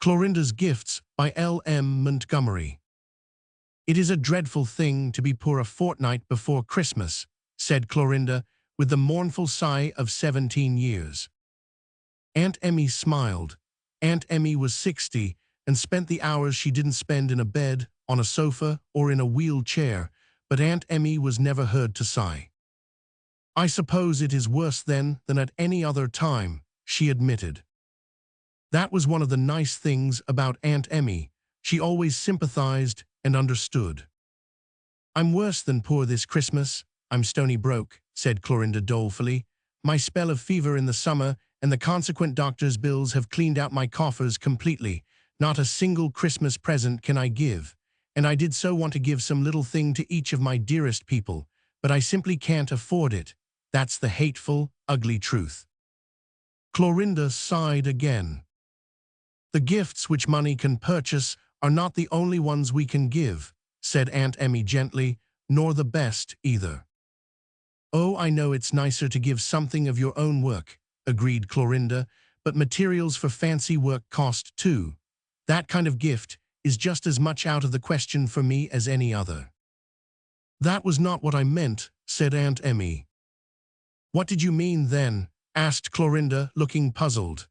Clorindas Gifts by L M Montgomery. "It is a dreadful thing to be poor a fortnight before Christmas," said Clorinda, with the mournful sigh of 17 years. Aunt Emmy smiled. Aunt Emmy was 60 and spent the hours she didn't spend in a bed, on a sofa, or in a wheelchair, but Aunt Emmy was never heard to sigh. "I suppose it is worse then than at any other time," she admitted. That was one of the nice things about Aunt Emmy. She always sympathized and understood. "I'm worse than poor this Christmas. I'm stony broke," said Clorinda dolefully. "My spell of fever in the summer and the consequent doctor's bills have cleaned out my coffers completely. Not a single Christmas present can I give. And I did so want to give some little thing to each of my dearest people, but I simply can't afford it. That's the hateful, ugly truth." Clorinda sighed again. "The gifts which money can purchase are not the only ones we can give," said Aunt Emmy gently, "nor the best either." "Oh, I know it's nicer to give something of your own work," agreed Clorinda, "but materials for fancy work cost too. That kind of gift is just as much out of the question for me as any other." "That was not what I meant," said Aunt Emmy. "What did you mean then?" asked Clorinda, looking puzzled.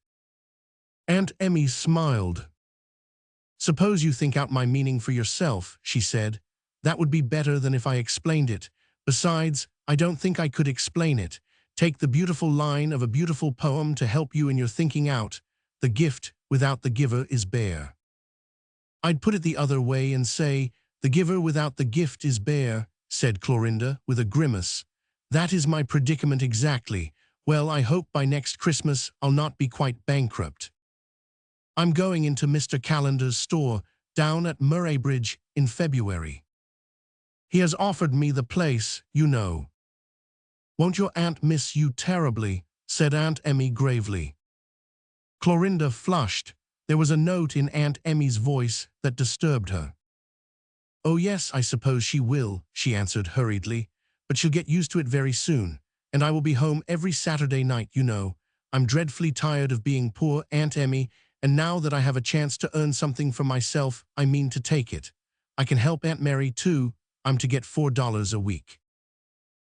Aunt Emmy smiled. "Suppose you think out my meaning for yourself," she said. "That would be better than if I explained it. Besides, I don't think I could explain it. Take the beautiful line of a beautiful poem to help you in your thinking out. The gift without the giver is bare. I'd put it the other way and say, the giver without the gift is bare," said Clorinda with a grimace. "That is my predicament exactly. Well, I hope by next Christmas I'll not be quite bankrupt. I'm going into Mr. Calendar's store down at Murraybridge in February. He has offered me the place, you know." "Won't your aunt miss you terribly?" said Aunt Emmy gravely. Clorinda flushed. There was a note in Aunt Emmy's voice that disturbed her. "Oh yes, I suppose she will," she answered hurriedly. "But she'll get used to it very soon. And I will be home every Saturday night, you know. I'm dreadfully tired of being poor, Aunt Emmy, and now that I have a chance to earn something for myself, I mean to take it. I can help Aunt Mary, too. I'm to get $4 a week."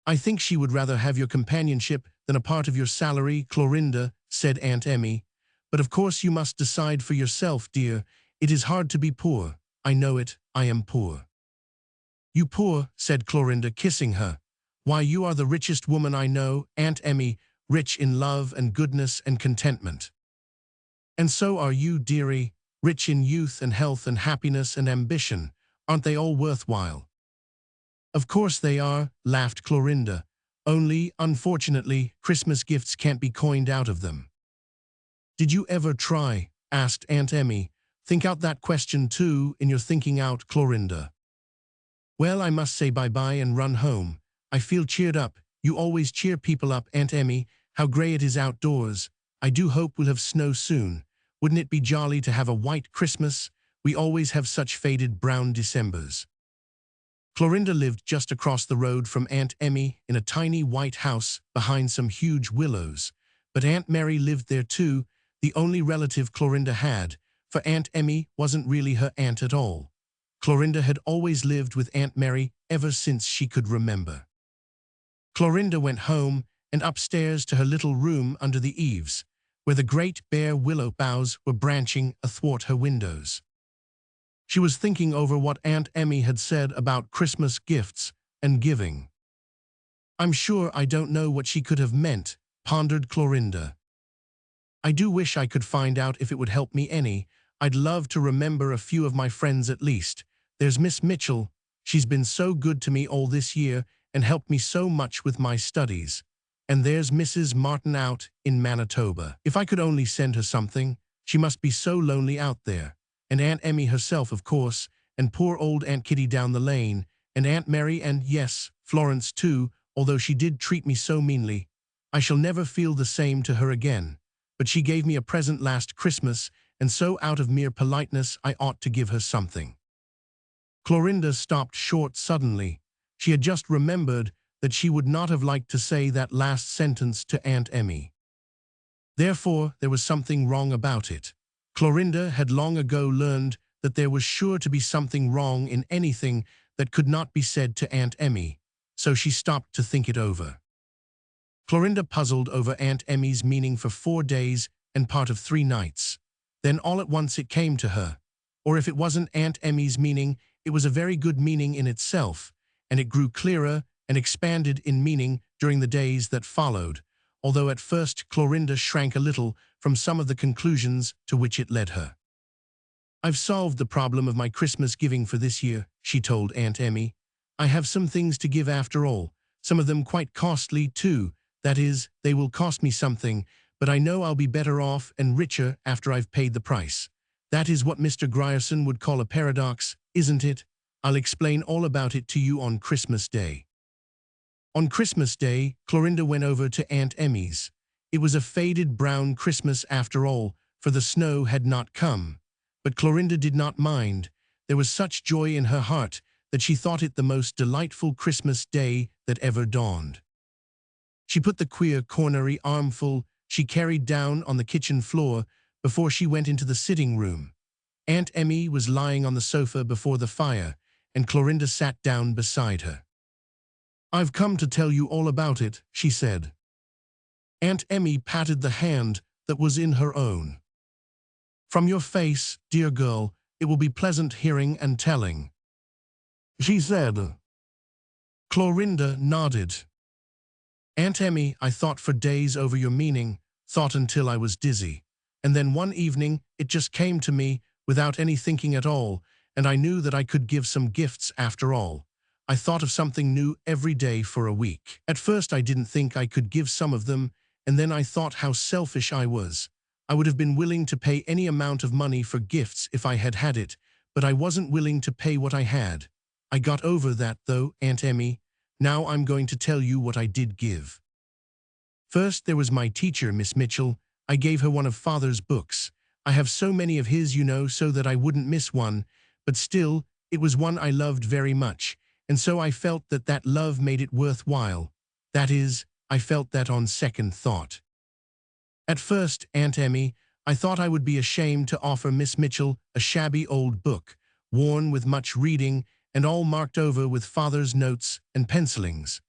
"I think she would rather have your companionship than a part of your salary, Clorinda," said Aunt Emmy. "But of course you must decide for yourself, dear. It is hard to be poor. I know it. I am poor." "You poor," said Clorinda, kissing her. "Why, you are the richest woman I know, Aunt Emmy, rich in love and goodness and contentment. And so are you, dearie, rich in youth and health and happiness and ambition. Aren't they all worthwhile?" "Of course they are," laughed Clorinda. "Only, unfortunately, Christmas gifts can't be coined out of them." "Did you ever try?" asked Aunt Emmy. "Think out that question too in your thinking out, Clorinda." "Well, I must say bye-bye and run home. I feel cheered up. You always cheer people up, Aunt Emmy. How gray it is outdoors. I do hope we'll have snow soon. Wouldn't it be jolly to have a white Christmas? We always have such faded brown Decembers." Clorinda lived just across the road from Aunt Emmy in a tiny white house behind some huge willows. But Aunt Mary lived there too, the only relative Clorinda had, for Aunt Emmy wasn't really her aunt at all. Clorinda had always lived with Aunt Mary ever since she could remember. Clorinda went home and upstairs to her little room under the eaves, where the great bare willow boughs were branching athwart her windows. She was thinking over what Aunt Emmy had said about Christmas gifts and giving. "I'm sure I don't know what she could have meant," pondered Clorinda. "I do wish I could find out if it would help me any. I'd love to remember a few of my friends at least. There's Miss Mitchell. She's been so good to me all this year and helped me so much with my studies. And there's Mrs. Martin out in Manitoba. If I could only send her something. She must be so lonely out there. And Aunt Emmy herself, of course, and poor old Aunt Kitty down the lane, and Aunt Mary, and yes, Florence too, although she did treat me so meanly. I shall never feel the same to her again. But she gave me a present last Christmas, and so out of mere politeness I ought to give her something." Clorinda stopped short suddenly. She had just remembered that she would not have liked to say that last sentence to Aunt Emmy. Therefore, there was something wrong about it. Clorinda had long ago learned that there was sure to be something wrong in anything that could not be said to Aunt Emmy, so she stopped to think it over. Clorinda puzzled over Aunt Emmy's meaning for 4 days and part of 3 nights. Then all at once it came to her. Or if it wasn't Aunt Emmy's meaning, it was a very good meaning in itself, and it grew clearer and expanded in meaning during the days that followed, although at first Clorinda shrank a little from some of the conclusions to which it led her. "I've solved the problem of my Christmas giving for this year," she told Aunt Emmy. "I have some things to give after all, some of them quite costly too. That is, they will cost me something, but I know I'll be better off and richer after I've paid the price. That is what Mr. Grierson would call a paradox, isn't it? I'll explain all about it to you on Christmas Day." On Christmas Day, Clorinda went over to Aunt Emmy's. It was a faded brown Christmas after all, for the snow had not come. But Clorinda did not mind. There was such joy in her heart that she thought it the most delightful Christmas Day that ever dawned. She put the queer cornery armful she carried down on the kitchen floor before she went into the sitting room. Aunt Emmy was lying on the sofa before the fire, and Clorinda sat down beside her. "I've come to tell you all about it," she said. Aunt Emmy patted the hand that was in her own. "From your face, dear girl, it will be pleasant hearing and telling," she said. Clorinda nodded. "Aunt Emmy, I thought for days over your meaning, thought until I was dizzy. And then one evening, it just came to me, without any thinking at all, and I knew that I could give some gifts after all. I thought of something new every day for a week. At first I didn't think I could give some of them, and then I thought how selfish I was. I would have been willing to pay any amount of money for gifts if I had had it, but I wasn't willing to pay what I had. I got over that, though, Aunt Emmy. Now I'm going to tell you what I did give. First, there was my teacher, Miss Mitchell. I gave her one of Father's books. I have so many of his, you know, so that I wouldn't miss one, but still, it was one I loved very much, and so I felt that that love made it worthwhile. That is, I felt that on second thought. At first, Aunt Emmy, I thought I would be ashamed to offer Miss Mitchell a shabby old book, worn with much reading, and all marked over with Father's notes and pencilings.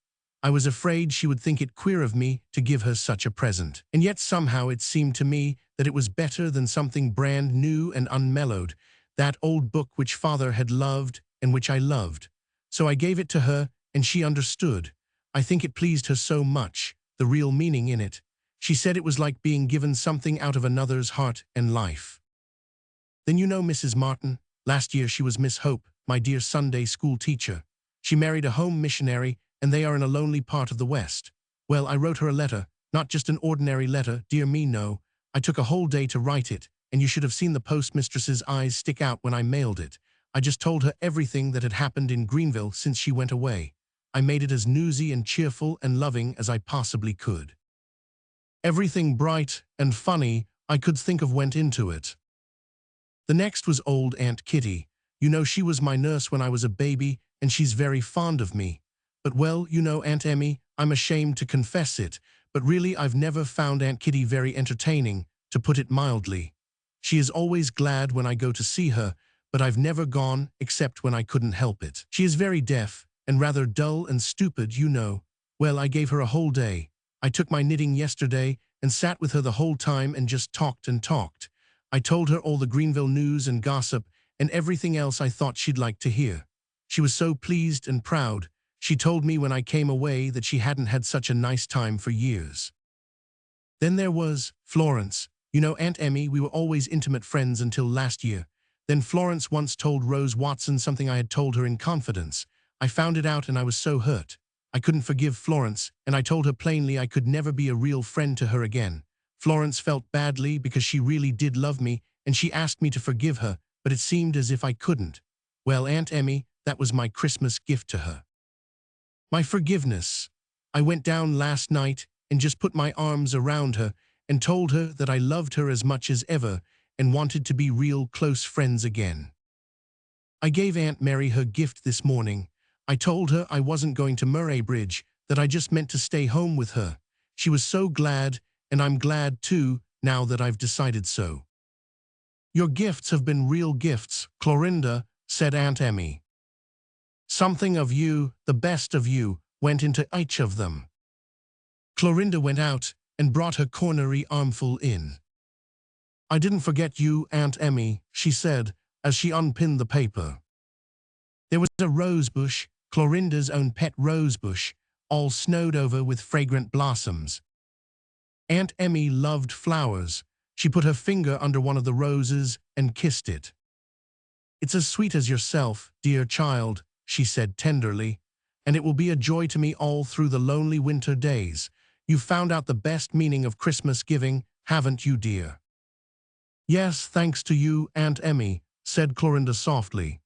I was afraid she would think it queer of me to give her such a present. And yet somehow it seemed to me that it was better than something brand new and unmellowed, that old book which Father had loved and which I loved. So I gave it to her, and she understood. I think it pleased her so much, the real meaning in it. She said it was like being given something out of another's heart and life. Then you know Mrs. Martin. Last year she was Miss Hope, my dear Sunday school teacher. She married a home missionary, and they are in a lonely part of the West. Well, I wrote her a letter, not just an ordinary letter, dear me, no. I took a whole day to write it, and you should have seen the postmistress's eyes stick out when I mailed it. I just told her everything that had happened in Greenville since she went away. I made it as newsy and cheerful and loving as I possibly could. Everything bright and funny I could think of went into it. The next was old Aunt Kitty. You know, she was my nurse when I was a baby, and she's very fond of me. But well, you know, Aunt Emmy, I'm ashamed to confess it, but really I've never found Aunt Kitty very entertaining, to put it mildly. She is always glad when I go to see her, but I've never gone except when I couldn't help it. She is very deaf, and rather dull and stupid, you know. Well, I gave her a whole day. I took my knitting yesterday and sat with her the whole time and just talked and talked. I told her all the Greenville news and gossip and everything else I thought she'd like to hear. She was so pleased and proud. She told me when I came away that she hadn't had such a nice time for years. Then there was Florence. You know, Aunt Emmy, we were always intimate friends until last year. Then Florence once told Rose Watson something I had told her in confidence. I found it out and I was so hurt. I couldn't forgive Florence, and I told her plainly I could never be a real friend to her again. Florence felt badly because she really did love me, and she asked me to forgive her, but it seemed as if I couldn't. Well, Aunt Emmy, that was my Christmas gift to her. My forgiveness. I went down last night and just put my arms around her and told her that I loved her as much as ever and wanted to be real close friends again. I gave Aunt Mary her gift this morning. I told her I wasn't going to Murray Bridge, that I just meant to stay home with her. She was so glad, and I'm glad too, now that I've decided so. Your gifts have been real gifts, Clorinda, said Aunt Emmy. Something of you, the best of you, went into each of them. Clorinda went out and brought her cornery armful in. I didn't forget you, Aunt Emmy, she said, as she unpinned the paper. There was a rosebush, Clorinda's own pet rosebush, all snowed over with fragrant blossoms. Aunt Emmy loved flowers. She put her finger under one of the roses and kissed it. It's as sweet as yourself, dear child, she said tenderly, and it will be a joy to me all through the lonely winter days. You've found out the best meaning of Christmas giving, haven't you, dear? Yes, thanks to you, Aunt Emmy, said Clorinda softly.